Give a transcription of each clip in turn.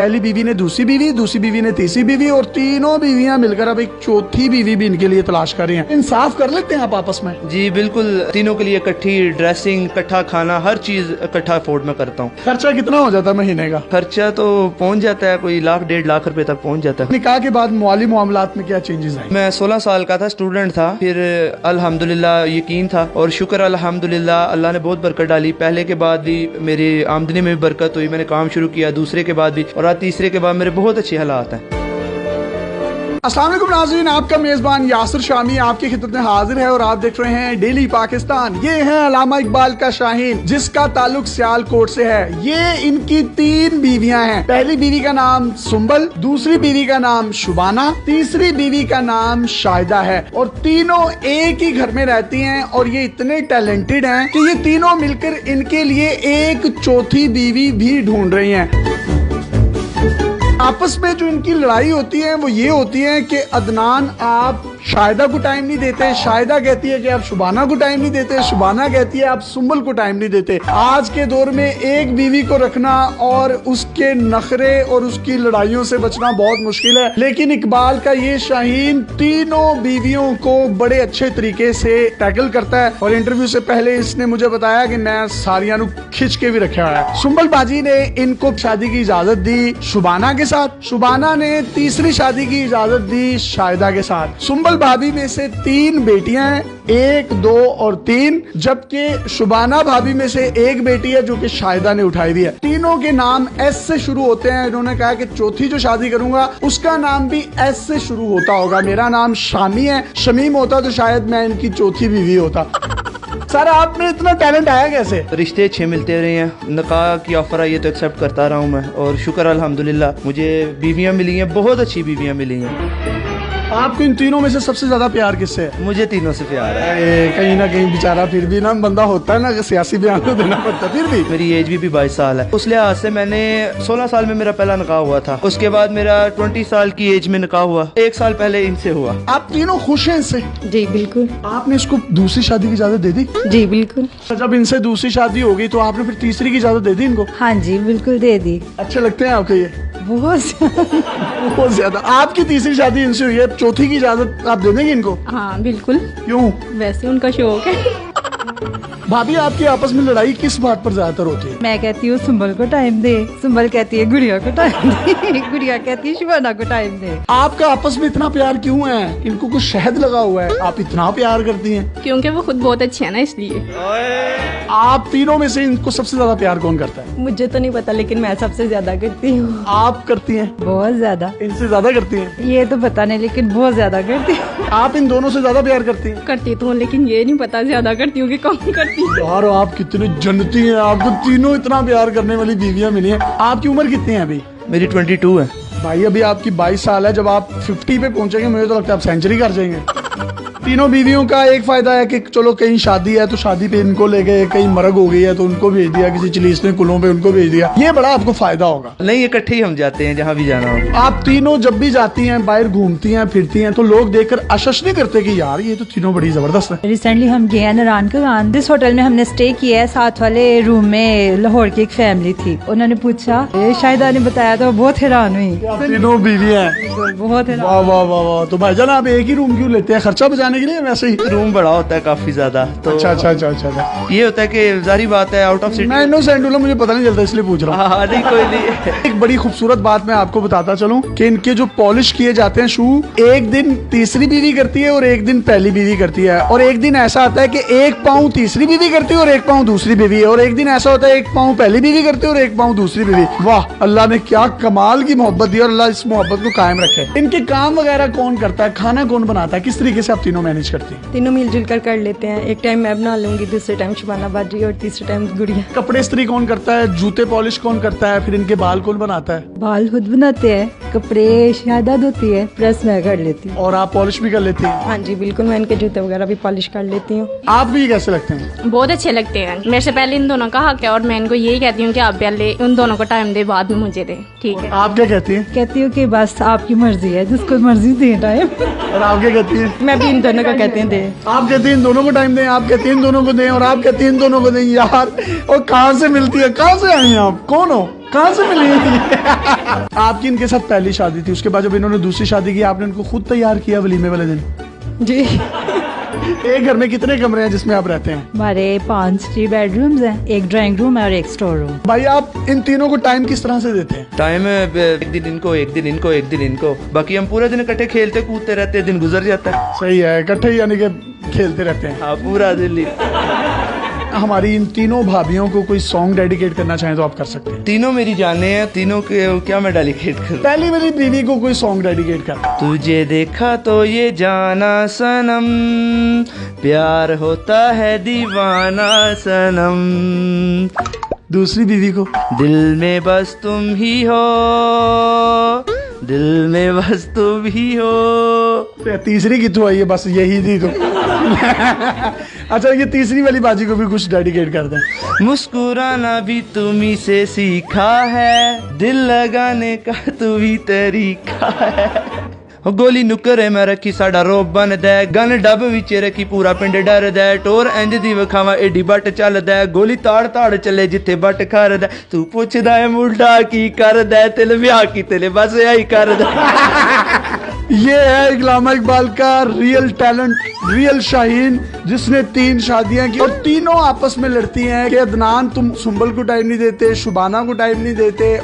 पहली बीवी ने दूसरी बीवी ने तीसरी बीवी और तीनों बीवियां मिलकर अब एक चौथी बीवी भी इनके लिए तलाश कर रही हैं। इंसाफ कर लेते हैं आप आपस में? जी बिल्कुल, तीनों के लिए इकट्ठी ड्रेसिंग, इकट्ठा खाना, हर चीज इकट्ठा अफोर्ड में करता हूँ। खर्चा कितना हो जाता है महीने का? खर्चा तो पहुँच जाता है, कोई 1-1.5 लाख रुपए तक पहुँच जाता है। निकाह के बाद माली मामलात में क्या चेंजेस आए? मैं 16 साल का था, स्टूडेंट था, फिर अल्हम्दुलिल्लाह यकीन था और शुक्र अल्हम्दुलिल्लाह अल्लाह ने बहुत बरकत डाली। पहले के बाद भी मेरी आमदनी में भी बरकत हुई, मैंने काम शुरू किया, दूसरे के बाद भी, और आज तीसरे के बाद मेरे बहुत अच्छे हालात हैं। अस्सलाम वालेकुम नाज़रीन, आपका मेज़बान यासिर शामी आपकी खिदमत में हाजिर है और आप देख रहे हैं डेली पाकिस्तान। ये है अल्लामा इकबाल का शाहीन, जिसका ताल्लुक सियालकोट से है। ये इनकी 3 बीवियां हैं। पहली बीवी का नाम सुंबल, दूसरी बीवी का नाम शुबाना, तीसरी बीवी का नाम शाहिदा है और तीनों एक ही घर में रहती हैं। और ये इतने टैलेंटेड हैं कि ये तीनों मिलकर इनके लिए एक चौथी बीवी भी ढूंढ रही हैं। आपस में जो इनकी लड़ाई होती है वो ये होती है कि अदनान आप शाहिदा को टाइम नहीं देते, शाहिदा कहती है कि आप शुबाना को टाइम नहीं देते, शुबाना कहती है आप सुंबल को टाइम नहीं देते। आज के दौर में एक बीवी को रखना और उसके नखरे और उसकी लड़ाइयों से बचना बहुत मुश्किल है, लेकिन इकबाल का ये शाहीन तीनों बीवियों को बड़े अच्छे तरीके से टैकल करता है। और इंटरव्यू से पहले इसने मुझे बताया कि मैं सारियां खिंच के भी रखा है। सुंबल बाजी ने इनको शादी की इजाजत दी शुबाना के साथ, शुबाना ने तीसरी शादी की इजाजत दी शाहिदा के साथ। सुंबल भाभी में से 3 बेटियां हैं, 1, 2 और 3, जबकि शुबाना भाभी में से 1 बेटी है जो कि शाहिदा ने उठाई दी है। तीनों के नाम एस से शुरू होते हैं। इन्होंने कहा कि चौथी जो शादी करूंगा उसका नाम भी एस से शुरू होता होगा। मेरा नाम शामी है, शमीम होता तो शायद मैं इनकी चौथी बीवी होता। सर आप में इतना टैलेंट आया कैसे? रिश्ते अच्छे मिलते रहे हैं, निकाह की ऑफर आई है तो एक्सेप्ट करता रहा हूँ मैं, और शुक्र अल्हम्दुलिल्लाह मुझे बीवियाँ मिली हैं, बहुत अच्छी बीवियाँ मिली हैं। आपको इन तीनों में से सबसे ज्यादा प्यार किससे है? मुझे तीनों से प्यार है। कहीं ना कहीं बेचारा फिर भी ना बंदा होता है ना सियासी बयान तो देना पड़ता है, फिर भी मेरी एज भी 22 साल है। उस लिहाज से मैंने 16 साल में मेरा पहला निकाह हुआ था, उसके बाद मेरा 20 साल की एज में निकाह हुआ, 1 साल पहले इनसे हुआ। आप तीनों खुश हैं इससे? जी बिल्कुल। आपने इसको दूसरी शादी की इजाजत दे दी? जी बिल्कुल। जब इनसे दूसरी शादी हो गई तो आपने फिर तीसरी की इजाजत दे दी इनको? हाँ जी बिल्कुल दे दी। अच्छे लगते हैं आपको ये? बहुत ज्यादा। आपकी तीसरी शादी इनसे हुई है, चौथी की इजाजत आप दे देंगे इनको? हाँ बिल्कुल। क्यों? वैसे उनका शौक है। भाभी आपकी आपस में लड़ाई किस बात पर ज्यादातर होती है? मैं कहती हूँ सुंबल को टाइम दे, सुंबल कहती है गुड़िया को टाइम दे, गुड़िया कहती है शुबाना को टाइम दे। आपका आपस में इतना प्यार क्यों है? इनको कुछ शहद लगा हुआ है, आप इतना प्यार करती हैं? क्योंकि वो खुद बहुत अच्छे है ना, इसलिए। आप तीनों में से इनको सबसे ज्यादा प्यार कौन करता है? मुझे तो नहीं पता, लेकिन मैं सबसे ज्यादा करती हूँ। आप करती हैं? बहुत ज्यादा। इनसे ज्यादा करती हैं? ये तो पता नहीं, लेकिन बहुत ज्यादा करती हूँ। आप इन दोनों से ज्यादा प्यार करती हैं? करती तो हूँ, लेकिन ये नहीं पता ज्यादा करती हूँ कि कम करती हूँ। यार आप कितनी जन्नती हैं, आपको तीनों इतना प्यार करने वाली बीवियां मिली हैं। आपकी उम्र कितनी है अभी? मेरी 22 है। भाई अभी आपकी 22 साल है, जब आप 50 पे पहुंचेंगे मुझे तो लगता है आप सेंचुरी कर जाएंगे। तीनों बीवियों का एक फायदा है कि चलो कहीं शादी है तो शादी पे इनको ले गए, कहीं मरग हो गई है तो उनको भेज दिया, किसी चिलीसने कुलों पे उनको भेज दिया, ये बड़ा आपको फायदा होगा। नहीं, इकट्ठे ही हम जाते हैं जहाँ भी जाना हो। आप तीनों जब भी जाती हैं, बाहर घूमती हैं, फिरती हैं, तो लोग देखकर आश्चर्य नहीं करते कि यार ये तो तीनों बड़ी जबरदस्त है? रिसेंटली हम गए हैं नारायण का, जिस होटल में हमने स्टे किया है, साथ वाले रूम में लाहौर की एक फैमिली थी। उन्होंने पूछा, शाहिदा ने बताया तो बहुत हैरान हुई। आप तीनों बीवी हैं? बहुत हैरान। वाह वाह वाह वाह। तो भाईजान आप एक ही रूम क्यों लेते हैं? खर्चा बचाने के लिए? वैसे ही रूम बड़ा होता है काफी ज्यादा, तो अच्छा। ये होता है कि जारी बात है आउट ऑफ सिटी। मैं इनोसेंट हूं, मुझे पता नहीं चलता इसलिए पूछ रहा हूँ। हाँ नहीं कोई नहीं। एक बड़ी खूबसूरत बात मैं आपको बताता चलूं कि इनके जो पॉलिश किए जाते हैं शू, एक दिन तीसरी बीवी करती है और एक दिन पहली बीवी करती है, और एक दिन ऐसा आता है कि 1 पाँव तीसरी बीवी करती है और 1 पाँव दूसरी बीवी है, और एक दिन ऐसा होता है 1 पाँव पहली बीवी करती है और 1 पाँव दूसरी बीवी। वाह, अल्लाह ने क्या कमाल की मोहब्बत दी और अल्लाह इस मोहब्बत को कायम रखे। इनके काम वगैरह कौन करता है? खाना कौन बनाता है? किस तरीके से आप तीनों मैनेज करती हैं? तीनों मिलजुल कर लेते हैं। एक टाइम मैं बना लूंगी, दूसरे टाइम शुबाना बाजी और तीसरे टाइम गुड़िया। कपड़े इस्त्री कौन करता है? जूते पॉलिश कौन करता है? फिर इनके बाल कौन बनाता है? बाल खुद बनाते हैं, कपड़े शाहिदा धोती है, प्रेस मैं कर लेती हूँ। और आप पॉलिश भी कर लेती हैं? हाँ जी बिल्कुल, मैं इनके जूते वगैरह भी पॉलिश कर लेती हूँ। आप भी कैसे लगते हैं? बहुत अच्छे लगते हैं। मेरे से पहले इन दोनों का हक है और मैं इनको यही कहती हूँ कि आप पहले उन दोनों को टाइम दे, बाद में मुझे दे। ठीक है। आप क्या कहती हैं? कहती हूँ कि बस आपकी मर्जी है, जिसको मर्जी दे टाइम। और आप क्या कहती हैं? मैं भी इन दोनों को कहते हैं दे। आप कहते हैं इन दोनों को टाइम दें, आप कहते हैं इन दोनों को दें, और आप कहते हैं इन दोनों को दें। यार और कहाँ से मिलती है, कहाँ से आई हैं आप, कौन हो, कहाँ से मिली? आपकी इनके साथ पहली शादी थी, उसके बाद जब इन्होंने दूसरी शादी की आपने इनको खुद तैयार किया वलीमे वाले दिन? जी। एक घर में कितने कमरे हैं जिसमें आप रहते हैं? हमारे 5 3 बेडरूम्स हैं, एक ड्राइंग रूम है और एक स्टोर रूम। भाई आप इन तीनों को टाइम किस तरह से देते हैं? टाइम एक दिन इनको, एक दिन इनको, एक दिन इनको, बाकी हम पूरे दिन इकट्ठे खेलते कूदते रहते हैं, दिन गुजर जाता है। सही है, इकट्ठे यानी कि खेलते रहते हैं। हाँ, पूरा दिन ही। हमारी इन तीनों भाभियों को कोई सॉन्ग डेडिकेट करना चाहें तो आप कर सकते हैं। तीनों मेरी जाने हैं, तीनों के क्या मैं डेडिकेट करूं? पहली मेरी बीवी को कोई सॉन्ग डेडिकेट कर। तुझे देखा तो ये जाना सनम, प्यार होता है दीवाना सनम, दूसरी बीवी को दिल में बस तुम ही हो, दिल में बस तुम ही हो। तीसरी कितों आई है? बस यही थी तो। अच्छा, ये तीसरी वाली बाजी को भी कुछ डेडिकेट कर दें। मुस्कुराना भी तुम्ही से सीखा है, दिल लगाने का तू भी तरीका है। गोली नुकर मैं रखी साडा रोब बन दे, गन डब विच रखी पूरा पिंड डर दे, टोर इंज दी विखावा एडी बट चल दे, गोली ताड़ ताड़ चले जिथे बट कर दे, तू पुछदा है मुंडा की कर दे, तिल ब्याह की तिल बस यही कर दे। ये है इकलामा इकबाल का रियल टैलेंट, रियल शाहीन, जिसने 3 शादियां की और तीनों आपस में लड़ती हैं कि अदनान तुम सुंबल को टाइम नहीं देते, शुबाना को टाइम नहीं देते।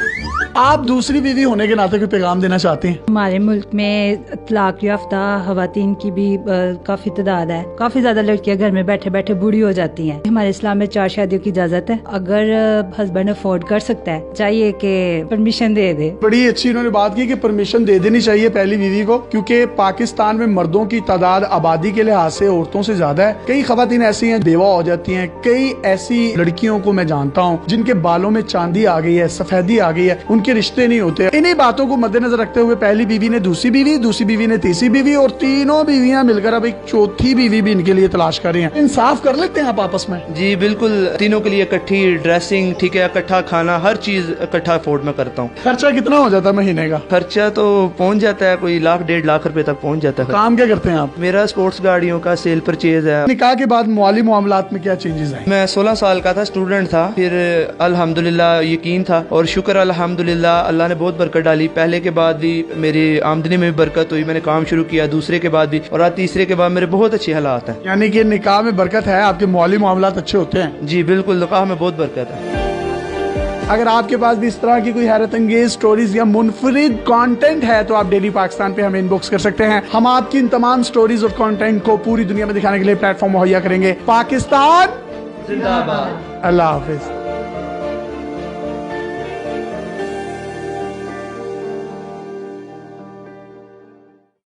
आप दूसरी बीवी होने के नाते कोई पैगाम देना चाहती हैं? हमारे मुल्क में तलाक याफ्ता खवातीन की भी काफी तादाद है। काफी ज्यादा लड़कियां घर में बैठे बैठे बूढ़ी हो जाती हैं। हमारे इस्लाम में 4 शादियों की इजाजत है। अगर हस्बैंड अफोर्ड कर सकता है, चाहिए कि परमिशन दे दे। बड़ी अच्छी इन्होंने बात की कि परमिशन दे देनी चाहिए पहली बीवी को, क्योंकि पाकिस्तान में मर्दों की तादाद आबादी के लिहाज से औरतों से ज्यादा है। कई खवातीन ऐसी हैं बेवा हो जाती हैं। कई ऐसी लड़कियों को मैं जानता हूँ जिनके बालों में चांदी आ गई है, सफेदी आ गई है, उनके रिश्ते नहीं होते। इन्हीं बातों को मद्देनजर रखते हुए पहली बीवी ने दूसरी बीवी, दूसरी बीवी ने तीसरी बीवी, और तीनों बीवियां मिलकर अब एक चौथी बीवी भी इनके लिए तलाश कर रही हैं। इंसाफ कर लेते हैं आप आपस में? जी बिल्कुल, तीनों के लिए इकट्ठी ड्रेसिंग, ठीक है, इकट्ठा खाना, हर चीज इकट्ठा अफोर्ड में करता हूँ। खर्चा कितना हो जाता है महीने का? खर्चा तो पहुँच जाता है, कोई 1 1.5 लाख रुपए तक पहुँच जाता है। काम क्या करते हैं आप? मेरा स्पोर्ट्स गाड़ियों का सेल परचेज है। निकाह के बाद माली मामलात में क्या चेंजेस आए? मैं 16 साल का था, स्टूडेंट था, फिर अल्हम्दुलिल्लाह यकीन था और शुक्र अल्हम्दुलिल्लाह अल्लाह ने बहुत बरकत डाली। पहले के बाद भी मेरी आमदनी में भी बरकत हुई, मैंने काम शुरू किया, दूसरे के बाद भी, और आज तीसरे के बाद मेरे बहुत अच्छे हालात हैं। यानी कि निकाह में बरकत है, आपके माली मामलात अच्छे होते हैं? जी बिल्कुल, निकाह में बहुत बरकत है। अगर आपके पास भी इस तरह की कोई हैरत अंगेज स्टोरीज या मुनफरिद कंटेंट है तो आप डेली पाकिस्तान पे हमें इनबॉक्स कर सकते हैं। हम आपकी इन तमाम स्टोरीज और कंटेंट को पूरी दुनिया में दिखाने के लिए प्लेटफॉर्म मुहैया करेंगे। पाकिस्तान जिंदाबाद। अल्लाह हाफिज।